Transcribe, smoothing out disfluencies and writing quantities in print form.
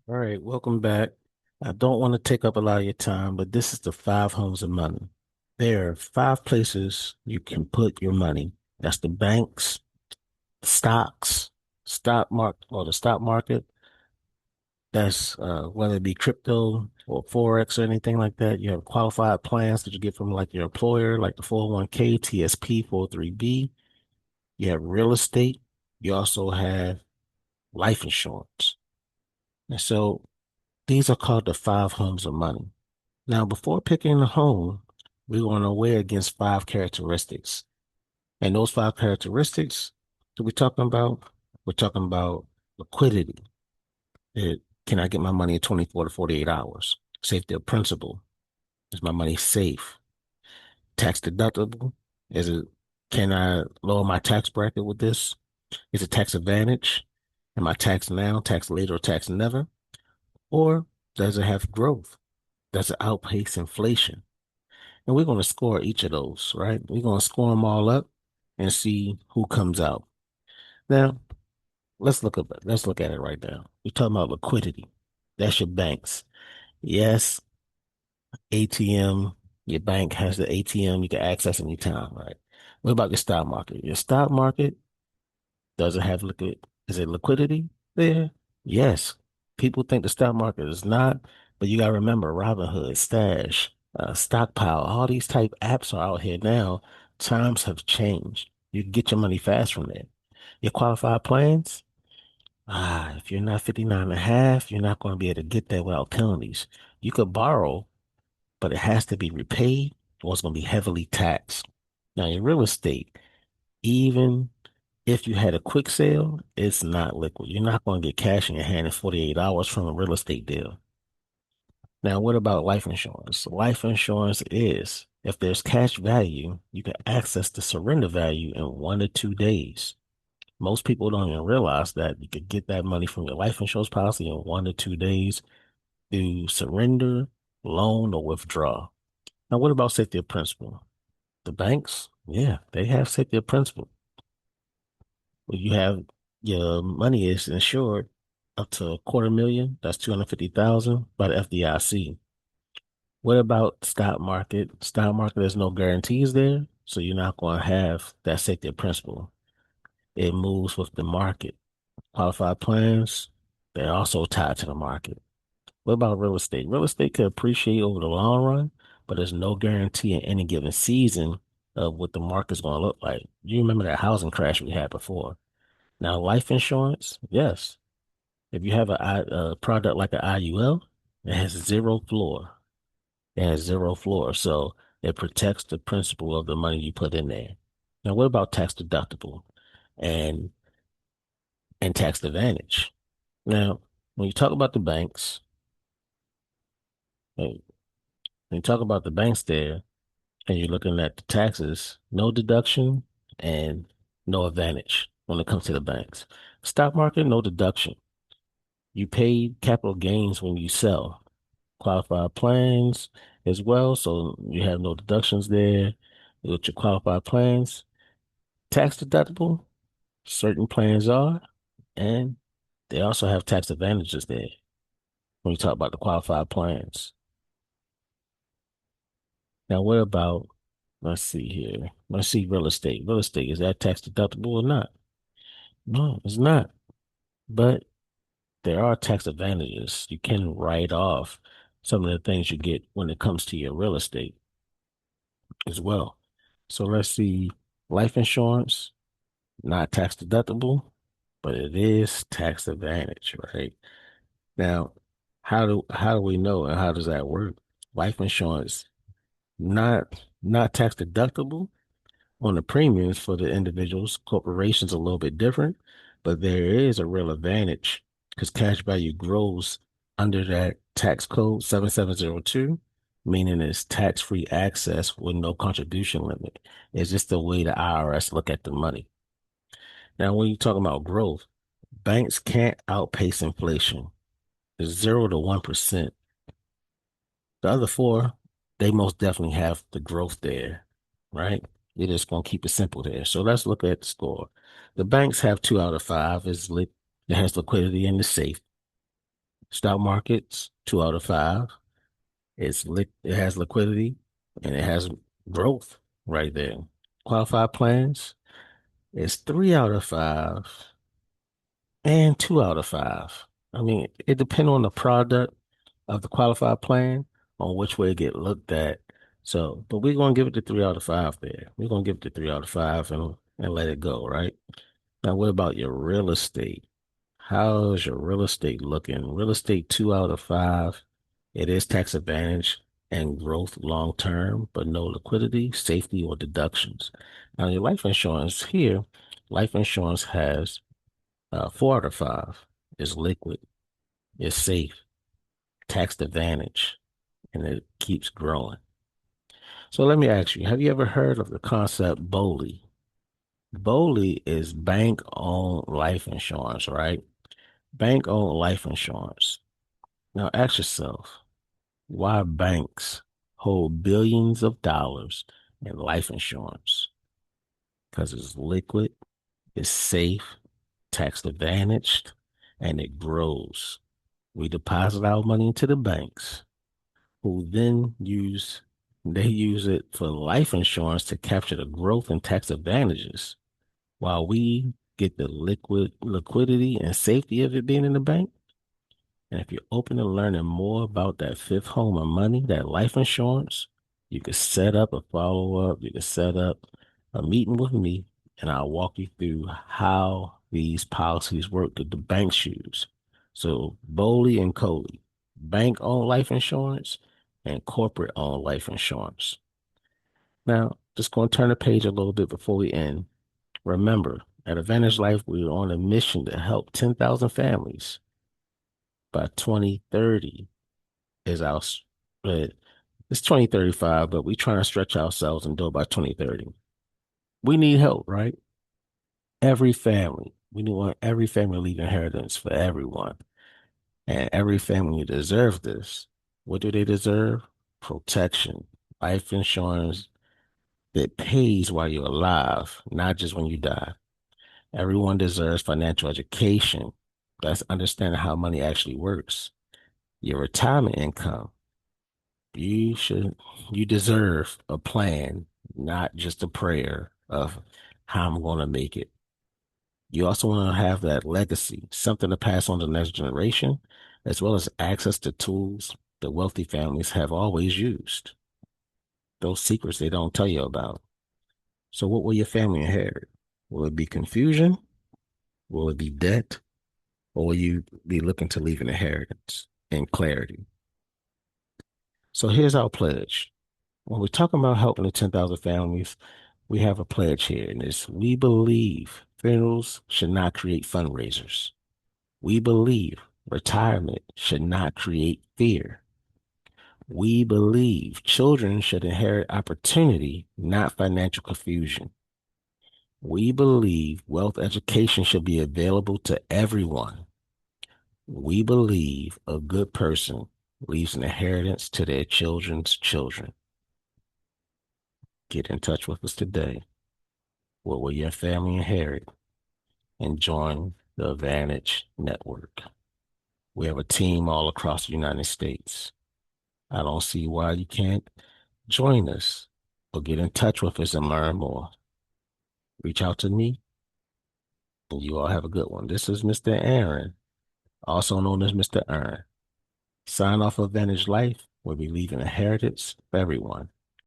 All right, welcome back. I don't want to take up a lot of your time, but this is the five homes of money. There are five places you can put your money. That's the banks, stocks, the stock market. That's whether it be crypto or Forex or anything like that. You have qualified plans that you get from like your employer, like the 401k, TSP, 403b. You have real estate. You also have life insurance. And so these are called the five homes of money. Now, before picking a home, we're going to weigh against five characteristics. And those five characteristics that we're talking about, we're talking about liquidity. Can I get my money in 24 to 48 hours? Safety of principal. Is my money safe? Tax deductible. Is it, can I lower my tax bracket with this? Is it tax advantage? Am I taxed now, taxed later, or taxed never? Or does it have growth? Does it outpace inflation? And we're going to score each of those, right? We're going to score them all up and see who comes out. Now, let's look at it right now. We're talking about liquidity. That's your banks. Yes, ATM. Your bank has the ATM you can access anytime, right? What about your stock market? Your stock market, does it have liquid? Is it liquidity there? Yes. People think the stock market is not, but you got to remember Robinhood, Stash, Stockpile, all these type apps are out here now. Times have changed. You can get your money fast from there. Your qualified plans, if you're not 59 and a half, you're not going to be able to get that without penalties. You could borrow, but it has to be repaid or it's going to be heavily taxed. Now, your real estate, even if you had a quick sale, it's not liquid. You're not going to get cash in your hand in 48 hours from a real estate deal. Now, what about life insurance? Life insurance is if there's cash value, you can access the surrender value in 1 to 2 days. Most people don't even realize that you could get that money from your life insurance policy in 1 to 2 days through surrender, loan, or withdraw. Now, what about safety of principal? The banks, yeah, they have safety of principal. Well, you have your money is insured up to a quarter million. That's 250,000 by the FDIC. What about stock market? Stock market, there's no guarantees there, so you're not going to have that safety of principal. It moves with the market. Qualified plans, they're also tied to the market. What about real estate? Real estate could appreciate over the long run, but there's no guarantee in any given season of what the market's going to look like. You remember that housing crash we had before. Now, life insurance, yes. If you have a product like an IUL, it has zero floor. It has zero floor. So it protects the principal of the money you put in there. Now, what about tax deductible and tax advantage? Now, when you talk about the banks, when you talk about the banks there, and you're looking at the taxes, no deduction and no advantage when it comes to the banks. Stock market, no deduction. You pay capital gains when you sell. Qualified plans as well, so you have no deductions there with your qualified plans. Tax deductible, certain plans are, and they also have tax advantages there when you talk about the qualified plans. Now, what about, let's see here. Let's see real estate. Real estate, is that tax deductible or not? No, it's not. But there are tax advantages. You can write off some of the things you get when it comes to your real estate as well. So let's see, life insurance, not tax deductible, but it is tax advantage, right? Now, how do we know and how does that work? Life insurance, not tax deductible on the premiums for the individuals. Corporations a little bit different, but there is a real advantage because cash value grows under that tax code 7702, meaning it's tax-free access with no contribution limit. It's just the way the IRS look at the money. Now, when you're talking about growth, banks can't outpace inflation. It's 0 to 1%. The other four, they most definitely have the growth there, right? You're just gonna keep it simple there. So let's look at the score. The banks have 2 out of 5. It has liquidity in the safe. Stock markets, 2 out of 5. It has liquidity and it has growth right there. Qualified plans is 3 out of 5 and 2 out of 5. I mean, it depends on the product of the qualified plan on which way it get looked at. So, but we're gonna give it the 3 out of 5 there. We're gonna give it the 3 out of 5 and let it go, right? Now, what about your real estate? How's your real estate looking? Real estate 2 out of 5. It is tax advantage and growth long term, but no liquidity, safety, or deductions. Now, your life insurance here, life insurance has 4 out of 5. It's liquid, it's safe, tax advantage, and it keeps growing. So let me ask you, have you ever heard of the concept BOLI? BOLI is bank-owned life insurance, right? Bank-owned life insurance. Now ask yourself, why banks hold billions of dollars in life insurance? Because it's liquid, it's safe, tax advantaged, and it grows. We deposit our money into the banks, who then use it for life insurance to capture the growth and tax advantages, while we get the liquidity and safety of it being in the bank. And if you're open to learning more about that fifth home of money, that life insurance, you could set up a follow up. You could set up a meeting with me, and I'll walk you through how these policies work that the banks use. So, Bowley and Coley, bank owned life insurance and corporate owned life insurance. Now, just going to turn the page a little bit before we end. Remember, at Advantage Life, we're on a mission to help 10,000 families by 2030 is our, but it's 2035, but we're trying to stretch ourselves and do it by 2030. We need help, right? Every family. We want every family to leave inheritance for everyone. And every family deserves this. What do they deserve? Protection, life insurance that pays while you're alive, not just when you die. Everyone deserves financial education. That's understanding how money actually works. Your retirement income. You should, you deserve a plan, not just a prayer of how I'm going to make it. You also want to have that legacy, something to pass on to the next generation, as well as access to tools that wealthy families have always used. Those secrets they don't tell you about. So what will your family inherit? Will it be confusion? Will it be debt? Or will you be looking to leave an inheritance and clarity? So here's our pledge. When we're talking about helping the 10,000 families, we have a pledge here, and it's we believe funerals should not create fundraisers. We believe retirement should not create fear. We believe children should inherit opportunity, not financial confusion. We believe wealth education should be available to everyone. We believe a good person leaves an inheritance to their children's children. Get in touch with us today. What will your family inherit? And join the Advantage Network. We have a team all across the United States. I don't see why you can't join us or get in touch with us and learn more. Reach out to me, and you all have a good one. This is Mr. Aaron, also known as Mr. Aaron. Sign off of Advantage Life, where we leave an inheritance for everyone.